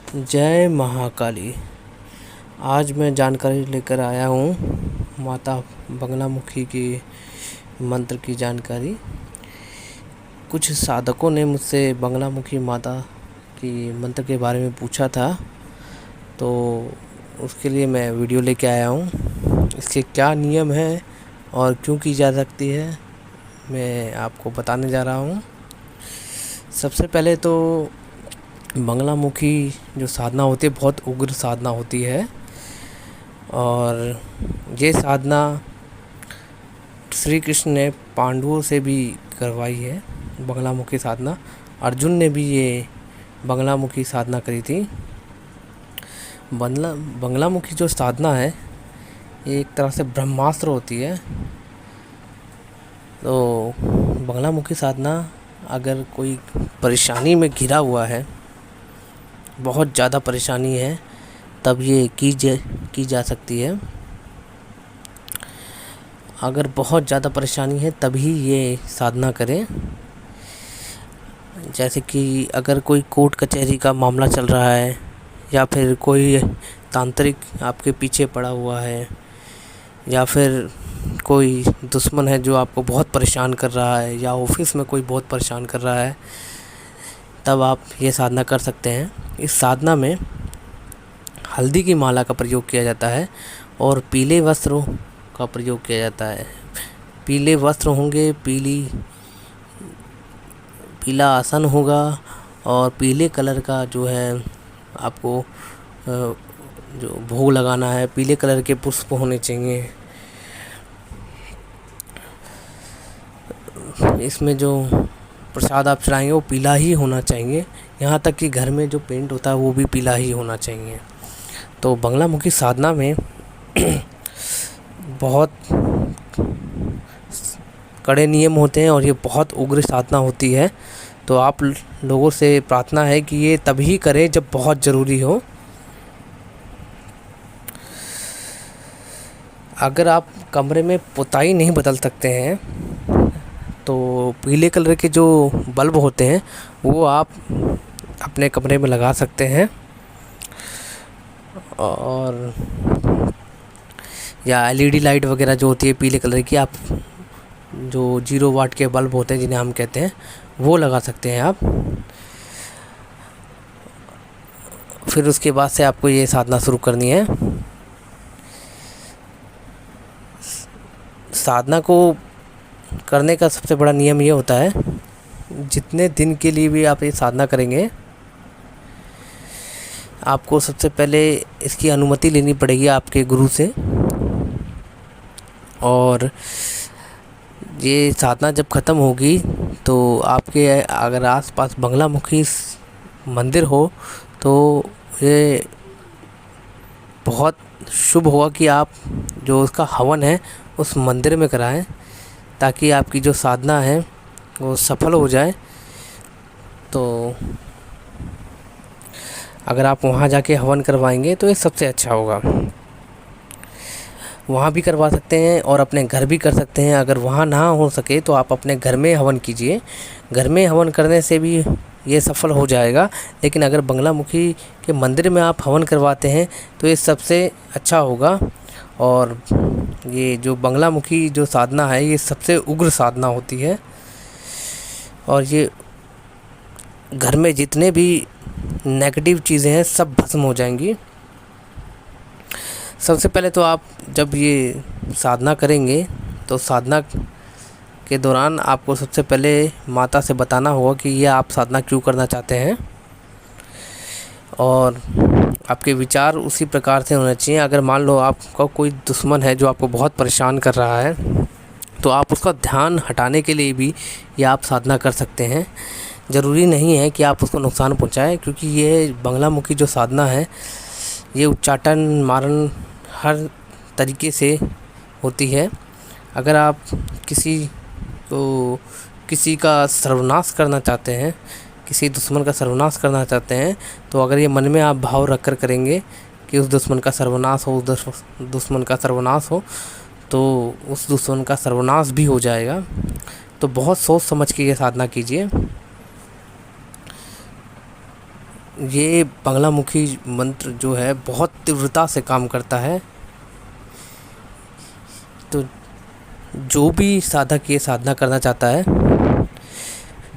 जय महाकाली। आज मैं जानकारी लेकर आया हूँ माता बगलामुखी के मंत्र की जानकारी। कुछ साधकों ने मुझसे बगलामुखी माता की मंत्र के बारे में पूछा था, तो उसके लिए मैं वीडियो लेके आया हूँ। इसके क्या नियम हैं और क्यों की जा सकती है, मैं आपको बताने जा रहा हूँ। सबसे पहले तो बगलामुखी जो साधना होती है बहुत उग्र साधना होती है, और ये साधना श्री कृष्ण ने पांडवों से भी करवाई है। बगलामुखी साधना अर्जुन ने भी ये बगलामुखी साधना करी थी। बगलामुखी जो साधना है ये एक तरह से ब्रह्मास्त्र होती है। तो बगलामुखी साधना अगर कोई परेशानी में घिरा हुआ है, बहुत ज़्यादा परेशानी है, तब ये की जा सकती है। अगर बहुत ज़्यादा परेशानी है तभी ये साधना करें। जैसे कि अगर कोई कोर्ट कचहरी का मामला चल रहा है, या फिर कोई तांत्रिक आपके पीछे पड़ा हुआ है, या फिर कोई दुश्मन है जो आपको बहुत परेशान कर रहा है, या ऑफिस में कोई बहुत परेशान कर रहा है, तब आप ये साधना कर सकते हैं। इस साधना में हल्दी की माला का प्रयोग किया जाता है और पीले वस्त्रों का प्रयोग किया जाता है। पीले वस्त्र होंगे, पीला आसन होगा, और पीले कलर का जो है आपको जो भोग लगाना है, पीले कलर के पुष्प होने चाहिए। इसमें जो प्रसाद आप चढ़ाएंगे वो पीला ही होना चाहिए। यहाँ तक कि घर में जो पेंट होता है वो भी पीला ही होना चाहिए। तो बगलामुखी साधना में बहुत कड़े नियम होते हैं और ये बहुत उग्र साधना होती है। तो आप लोगों से प्रार्थना है कि ये तभी करें जब बहुत ज़रूरी हो। अगर आप कमरे में पुताई नहीं बदल सकते हैं तो पीले कलर के जो बल्ब होते हैं वो आप अपने कमरे में लगा सकते हैं, और या एलईडी लाइट वगैरह जो होती है पीले कलर की, आप जो 0 वाट के बल्ब होते हैं जिन्हें हम कहते हैं, वो लगा सकते हैं आप। फिर उसके बाद से आपको ये साधना शुरू करनी है। साधना को करने का सबसे बड़ा नियम ये होता है, जितने दिन के लिए भी आप ये साधना करेंगे, आपको सबसे पहले इसकी अनुमति लेनी पड़ेगी आपके गुरु से। और ये साधना जब ख़त्म होगी तो आपके अगर आसपास बगलामुखी मंदिर हो तो ये बहुत शुभ होगा कि आप जो उसका हवन है उस मंदिर में कराएं, ताकि आपकी जो साधना है वो सफल हो जाए। तो अगर आप वहाँ जाके हवन करवाएंगे तो ये सबसे अच्छा होगा। वहाँ भी करवा सकते हैं और अपने घर भी कर सकते हैं। अगर वहाँ ना हो सके तो आप अपने घर में हवन कीजिए। घर में हवन करने से भी ये सफल हो जाएगा, लेकिन अगर बगलामुखी के मंदिर में आप हवन करवाते हैं तो ये सबसे अच्छा होगा। और ये जो बगलामुखी जो साधना है ये सबसे उग्र साधना होती है, और ये घर में जितने भी नेगेटिव चीज़ें हैं सब भस्म हो जाएंगी। सबसे पहले तो आप जब ये साधना करेंगे तो साधना के दौरान आपको सबसे पहले माता से बताना होगा कि ये आप साधना क्यों करना चाहते हैं, और आपके विचार उसी प्रकार से होने चाहिए। अगर मान लो आपका कोई दुश्मन है जो आपको बहुत परेशान कर रहा है, तो आप उसका ध्यान हटाने के लिए भी ये आप साधना कर सकते हैं। ज़रूरी नहीं है कि आप उसको नुकसान पहुंचाएं, क्योंकि ये बगलामुखी जो साधना है ये उच्चाटन मारण हर तरीके से होती है। अगर आप किसी का सर्वनाश करना चाहते हैं, किसी दुश्मन का सर्वनाश करना चाहते हैं, तो अगर ये मन में आप भाव रख कर करेंगे कि उस दुश्मन का सर्वनाश हो, उस दुश्मन का सर्वनाश हो, तो उस दुश्मन का सर्वनाश भी हो जाएगा। तो बहुत सोच समझ के ये साधना कीजिए। ये बंगलामुखी मंत्र जो है बहुत तीव्रता से काम करता है। तो जो भी साधक ये साधना करना चाहता है,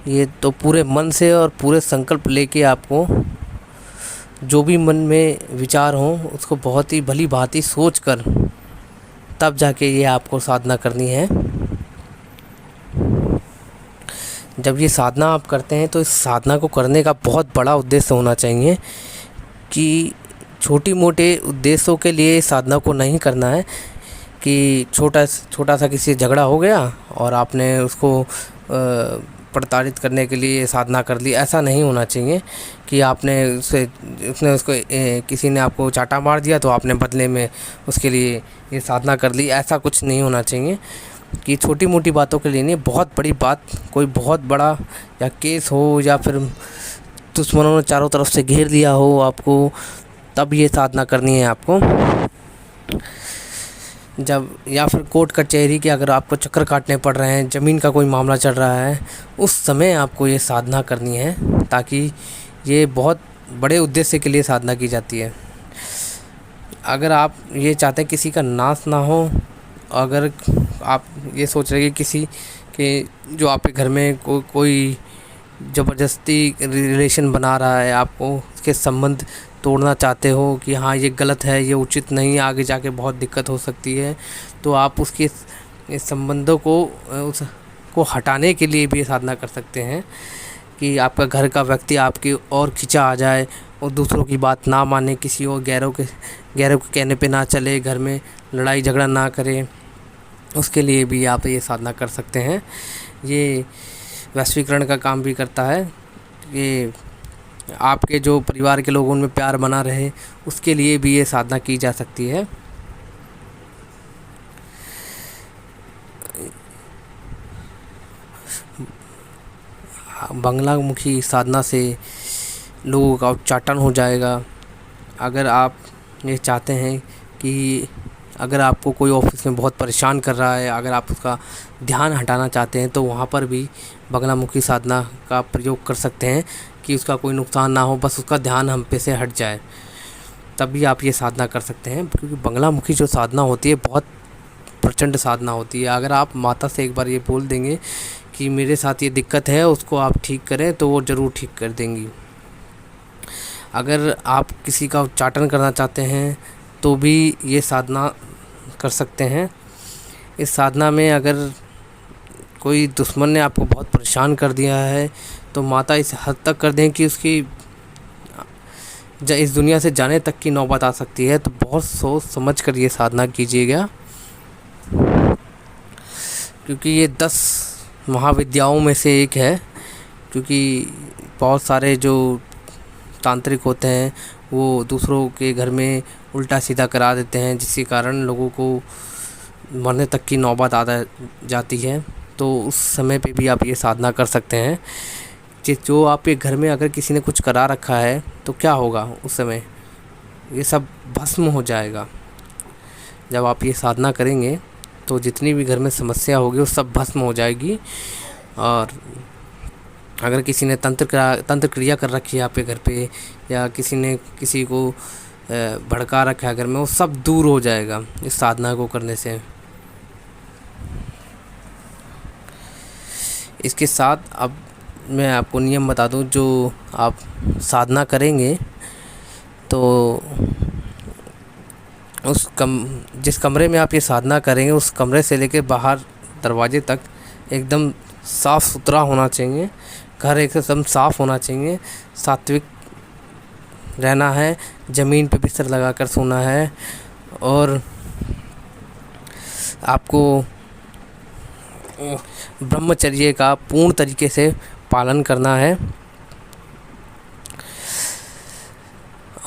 ये तो पूरे मन से और पूरे संकल्प लेके आपको जो भी मन में विचार हो उसको बहुत ही भली भांति सोच कर तब जाके ये आपको साधना करनी है। जब ये साधना आप करते हैं तो इस साधना को करने का बहुत बड़ा उद्देश्य होना चाहिए कि छोटी मोटे उद्देश्यों के लिए साधना को नहीं करना है कि छोटा सा किसी झगड़ा हो गया और आपने उसको प्रताड़ित करने के लिए साधना कर ली। ऐसा नहीं होना चाहिए कि आपने उसको किसी ने आपको चाटा मार दिया तो आपने बदले में उसके लिए ये साधना कर ली। ऐसा कुछ नहीं होना चाहिए कि छोटी मोटी बातों के लिए नहीं, बहुत बड़ी बात, कोई बहुत बड़ा या केस हो या फिर दुश्मनों ने चारों तरफ से घेर लिया हो आपको, तब ये साधना करनी है आपको। जब या फिर कोर्ट कचहरी के अगर आपको चक्कर काटने पड़ रहे हैं, ज़मीन का कोई मामला चल रहा है, उस समय आपको ये साधना करनी है, ताकि ये बहुत बड़े उद्देश्य के लिए साधना की जाती है। अगर आप ये चाहते हैं किसी का नाश ना हो, अगर आप ये सोच रहे हैं कि किसी के जो आपके घर में कोई ज़बरदस्ती रिलेशन बना रहा है, आपको उसके संबंध तोड़ना चाहते हो कि हाँ ये गलत है, ये उचित नहीं, आगे जाके बहुत दिक्कत हो सकती है, तो आप उसके इस संबंधों को हटाने के लिए भी ये साधना कर सकते हैं कि आपका घर का व्यक्ति आपकी ओर खिंचा आ जाए और दूसरों की बात ना माने, किसी और गैरों के कहने पे ना चले, घर में लड़ाई झगड़ा ना करे, उसके लिए भी आप ये साधना कर सकते हैं। ये वैश्वीकरण का काम भी करता है। ये आपके जो परिवार के लोगों में प्यार बना रहे, उसके लिए भी ये साधना की जा सकती है। बंगलामुखी साधना से लोगों का उच्चाटन हो जाएगा। अगर आप ये चाहते हैं कि अगर आपको कोई ऑफिस में बहुत परेशान कर रहा है, अगर आप उसका ध्यान हटाना चाहते हैं, तो वहाँ पर भी बंगलामुखी साधना का प्रयोग कर सकते हैं कि उसका कोई नुकसान ना हो, बस उसका ध्यान हम पे से हट जाए, तभी आप ये साधना कर सकते हैं। क्योंकि बंगलामुखी जो साधना होती है बहुत प्रचंड साधना होती है। अगर आप माता से एक बार ये बोल देंगे कि मेरे साथ ये दिक्कत है, उसको आप ठीक करें, तो वो ज़रूर ठीक कर देंगी। अगर आप किसी का उच्चाटन करना चाहते हैं तो भी ये साधना कर सकते हैं। इस साधना में अगर कोई दुश्मन ने आपको बहुत परेशान कर दिया है तो माता इस हद तक कर दें कि उसकी इस दुनिया से जाने तक की नौबत आ सकती है। तो बहुत सोच समझ कर ये साधना कीजिएगा, क्योंकि ये 10 महाविद्याओं में से एक है। क्योंकि बहुत सारे जो तांत्रिक होते हैं वो दूसरों के घर में उल्टा सीधा करा देते हैं, जिसके कारण लोगों को मरने तक की नौबत आ जाती है। तो उस समय पे भी आप ये साधना कर सकते हैं। जो आपके घर में अगर किसी ने कुछ करा रखा है तो क्या होगा, उस समय ये सब भस्म हो जाएगा। जब आप ये साधना करेंगे तो जितनी भी घर में समस्या होगी वो सब भस्म हो जाएगी। और अगर किसी ने तंत्र क्रिया कर रखी है आपके घर पे, या किसी ने किसी को भड़का रखा है घर में, वो सब दूर हो जाएगा इस साधना को करने से। इसके साथ अब मैं आपको नियम बता दूं, जो आप साधना करेंगे तो जिस कमरे में आप ये साधना करेंगे उस कमरे से लेकर बाहर दरवाजे तक एकदम साफ़ सुथरा होना चाहिए। घर एकदम साफ़ होना चाहिए, सात्विक रहना है, ज़मीन पे बिस्तर लगाकर सोना है, और आपको ब्रह्मचर्य का पूर्ण तरीके से पालन करना है।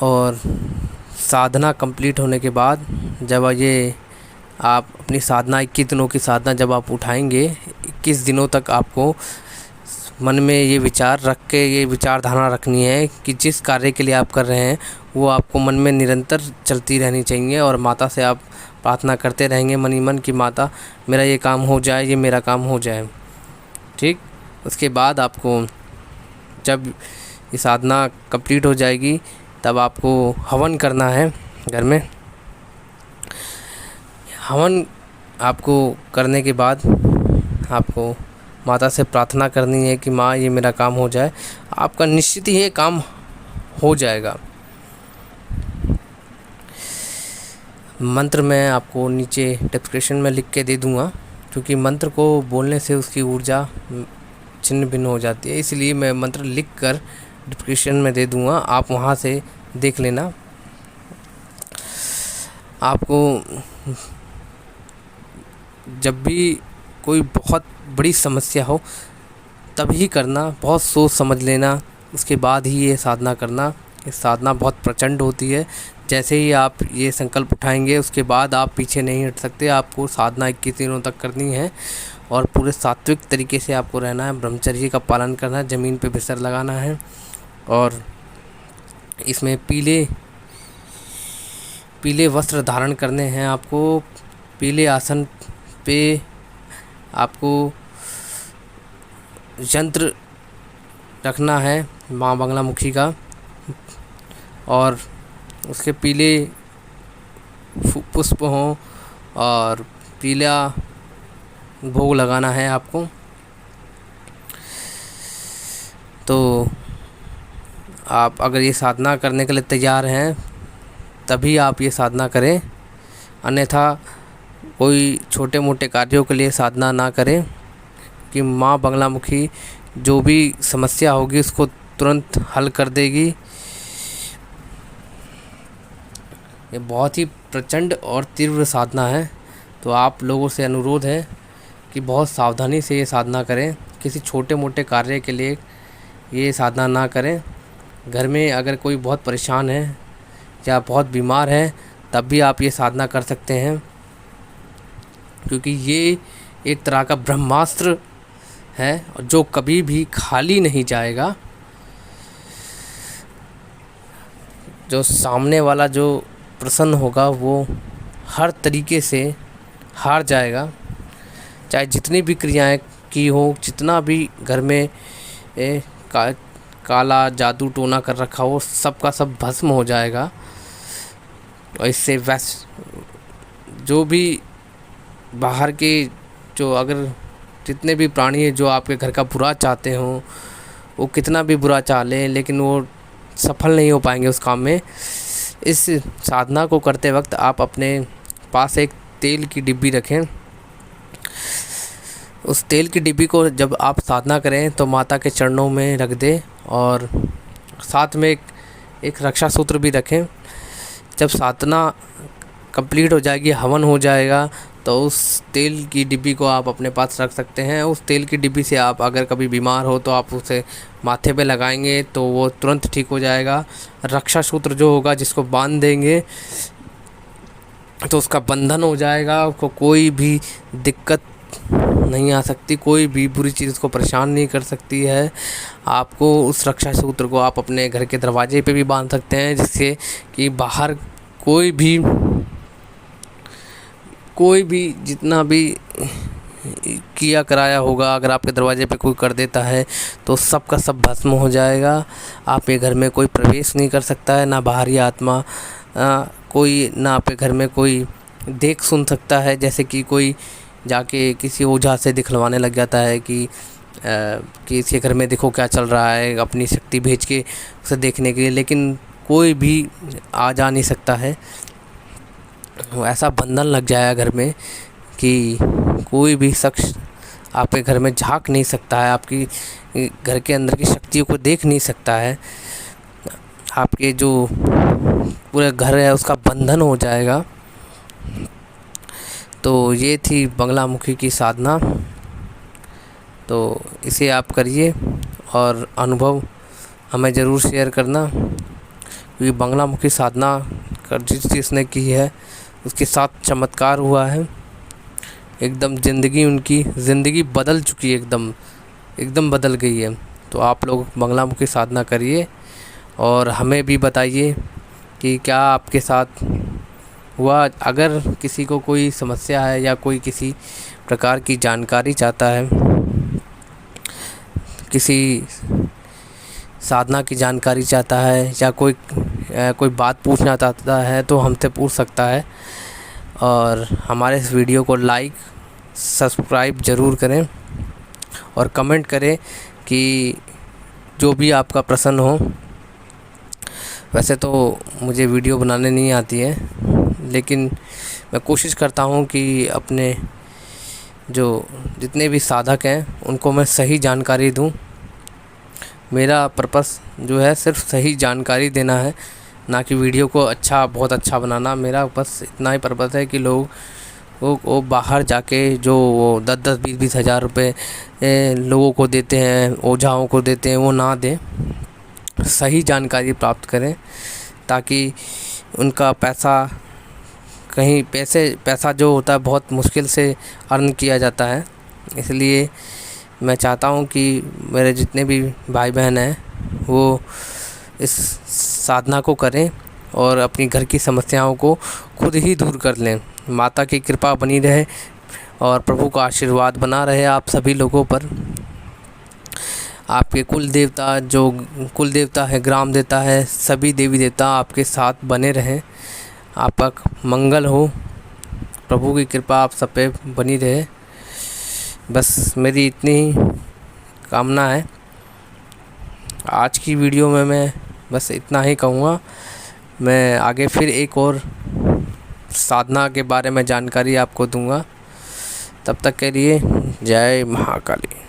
और साधना कंप्लीट होने के बाद जब ये आप अपनी साधना 21 दिनों की साधना जब आप उठाएंगे, 21 दिनों तक आपको मन में ये विचार रख के ये विचारधारा रखनी है कि जिस कार्य के लिए आप कर रहे हैं वो आपको मन में निरंतर चलती रहनी चाहिए। और माता से आप प्रार्थना करते रहेंगे मन ही मन कि माता मेरा ये काम हो जाए, ये मेरा काम हो जाए। ठीक, उसके बाद आपको जब ये साधना कंप्लीट हो जाएगी तब आपको हवन करना है घर में। हवन आपको करने के बाद आपको माता से प्रार्थना करनी है कि माँ ये मेरा काम हो जाए। आपका निश्चित ही ये काम हो जाएगा। मंत्र मैं आपको नीचे डिस्क्रिप्शन में लिख के दे दूँगा, क्योंकि मंत्र को बोलने से उसकी ऊर्जा छिन्न भिन्न हो जाती है, इसलिए मैं मंत्र लिख कर डिस्क्रिप्शन में दे दूँगा, आप वहाँ से देख लेना। आपको जब भी कोई बहुत बड़ी समस्या हो तभी करना, बहुत सोच समझ लेना, उसके बाद ही ये साधना करना। ये साधना बहुत प्रचंड होती है। जैसे ही आप ये संकल्प उठाएंगे उसके बाद आप पीछे नहीं हट सकते। आपको साधना 21 दिनों तक करनी है और पूरे सात्विक तरीके से आपको रहना है, ब्रह्मचर्य का पालन करना है, ज़मीन पे बिस्तर लगाना है और इसमें पीले वस्त्र धारण करने हैं। आपको पीले आसन पे आपको यंत्र रखना है माँ बगलामुखी का और उसके पीले पुष्प हों और पीला भोग लगाना है आपको। तो आप अगर ये साधना करने के लिए तैयार हैं तभी आप ये साधना करें, अन्यथा कोई छोटे मोटे कार्यों के लिए साधना ना करें, कि माँ बगलामुखी जो भी समस्या होगी उसको तुरंत हल कर देगी। ये बहुत ही प्रचंड और तीव्र साधना है, तो आप लोगों से अनुरोध है कि बहुत सावधानी से ये साधना करें। किसी छोटे मोटे कार्य के लिए ये साधना ना करें। घर में अगर कोई बहुत परेशान है या बहुत बीमार है तब भी आप ये साधना कर सकते हैं, क्योंकि ये एक तरह का ब्रह्मास्त्र है जो कभी भी खाली नहीं जाएगा। जो सामने वाला जो प्रसन्न होगा वो हर तरीके से हार जाएगा, चाहे जितनी भी क्रियाएं की हो, जितना भी घर में काला जादू टोना कर रखा हो, सब का सब भस्म हो जाएगा। और इससे जो भी बाहर के जो अगर जितने भी प्राणी हैं जो आपके घर का बुरा चाहते हों, वो कितना भी बुरा चाह लें लेकिन वो सफल नहीं हो पाएंगे उस काम में। इस साधना को करते वक्त आप अपने पास एक तेल की डिब्बी रखें। उस तेल की डिब्बी को जब आप साधना करें तो माता के चरणों में रख दें और साथ में एक रक्षा सूत्र भी रखें। जब साधना कंप्लीट हो जाएगी, हवन हो जाएगा, तो उस तेल की डिब्बी को आप अपने पास रख सकते हैं। उस तेल की डिब्बी से आप अगर कभी बीमार हो तो आप उसे माथे पे लगाएंगे तो वो तुरंत ठीक हो जाएगा। रक्षा सूत्र जो होगा जिसको बांध देंगे तो उसका बंधन हो जाएगा, उसको कोई भी दिक्कत नहीं आ सकती, कोई भी बुरी चीज़ उसको परेशान नहीं कर सकती है। आपको उस रक्षा सूत्र को आप अपने घर के दरवाजे पे भी बांध सकते हैं, जिससे कि बाहर कोई भी जितना भी किया कराया होगा अगर आपके दरवाजे पे कोई कर देता है तो सब का सब भस्म हो जाएगा। आपके घर में कोई प्रवेश नहीं कर सकता है, ना बाहरी आत्मा कोई, ना आपके घर में कोई देख सुन सकता है। जैसे कि कोई जाके किसी ओझा से दिखलवाने लग जाता है कि इसके घर में देखो क्या चल रहा है, अपनी शक्ति भेज के उसे देखने के लिए, लेकिन कोई भी आ जा नहीं सकता है। ऐसा बंधन लग जाएगा घर में कि कोई भी शख्स आपके घर में झांक नहीं सकता है, आपकी घर के अंदर की शक्तियों को देख नहीं सकता है। आपके जो पूरा घर है उसका बंधन हो जाएगा। तो ये थी बगलामुखी की साधना। तो इसे आप करिए और अनुभव हमें ज़रूर शेयर करना, क्योंकि बगलामुखी साधना कर जिसने की है उसके साथ चमत्कार हुआ है। एकदम उनकी ज़िंदगी बदल चुकी है, एकदम बदल गई है। तो आप लोग बगलामुखी साधना करिए और हमें भी बताइए कि क्या आपके साथ हुआ। अगर किसी को कोई समस्या है या कोई किसी प्रकार की जानकारी चाहता है, किसी साधना की जानकारी चाहता है या कोई बात पूछना चाहता है तो हमसे पूछ सकता है। और हमारे इस वीडियो को लाइक सब्सक्राइब ज़रूर करें और कमेंट करें कि जो भी आपका प्रश्न हो। वैसे तो मुझे वीडियो बनाने नहीं आती है, लेकिन मैं कोशिश करता हूँ कि अपने जो जितने भी साधक हैं उनको मैं सही जानकारी दूँ। मेरा पर्पस जो है सिर्फ सही जानकारी देना है, ना कि वीडियो को बहुत अच्छा बनाना। मेरा बस इतना ही पर्पस है कि लोग वो बाहर जाके जो वो 10-10 20-20 हज़ार रुपये लोगों को देते हैं, ओझाओं को देते हैं, वो ना दें, सही जानकारी प्राप्त करें, ताकि उनका पैसा जो होता है बहुत मुश्किल से अर्न किया जाता है। इसलिए मैं चाहता हूँ कि मेरे जितने भी भाई बहन हैं वो इस साधना को करें और अपनी घर की समस्याओं को खुद ही दूर कर लें। माता की कृपा बनी रहे और प्रभु का आशीर्वाद बना रहे आप सभी लोगों पर। आपके कुल देवता है, ग्राम देवता है, सभी देवी देवता आपके साथ बने रहें। आपका मंगल हो, प्रभु की कृपा आप सब पे बनी रहे। बस मेरी इतनी ही कामना है। आज की वीडियो में मैं बस इतना ही कहूँगा। मैं आगे फिर एक और साधना के बारे में जानकारी आपको दूंगा। तब तक के लिए जय महाकाली।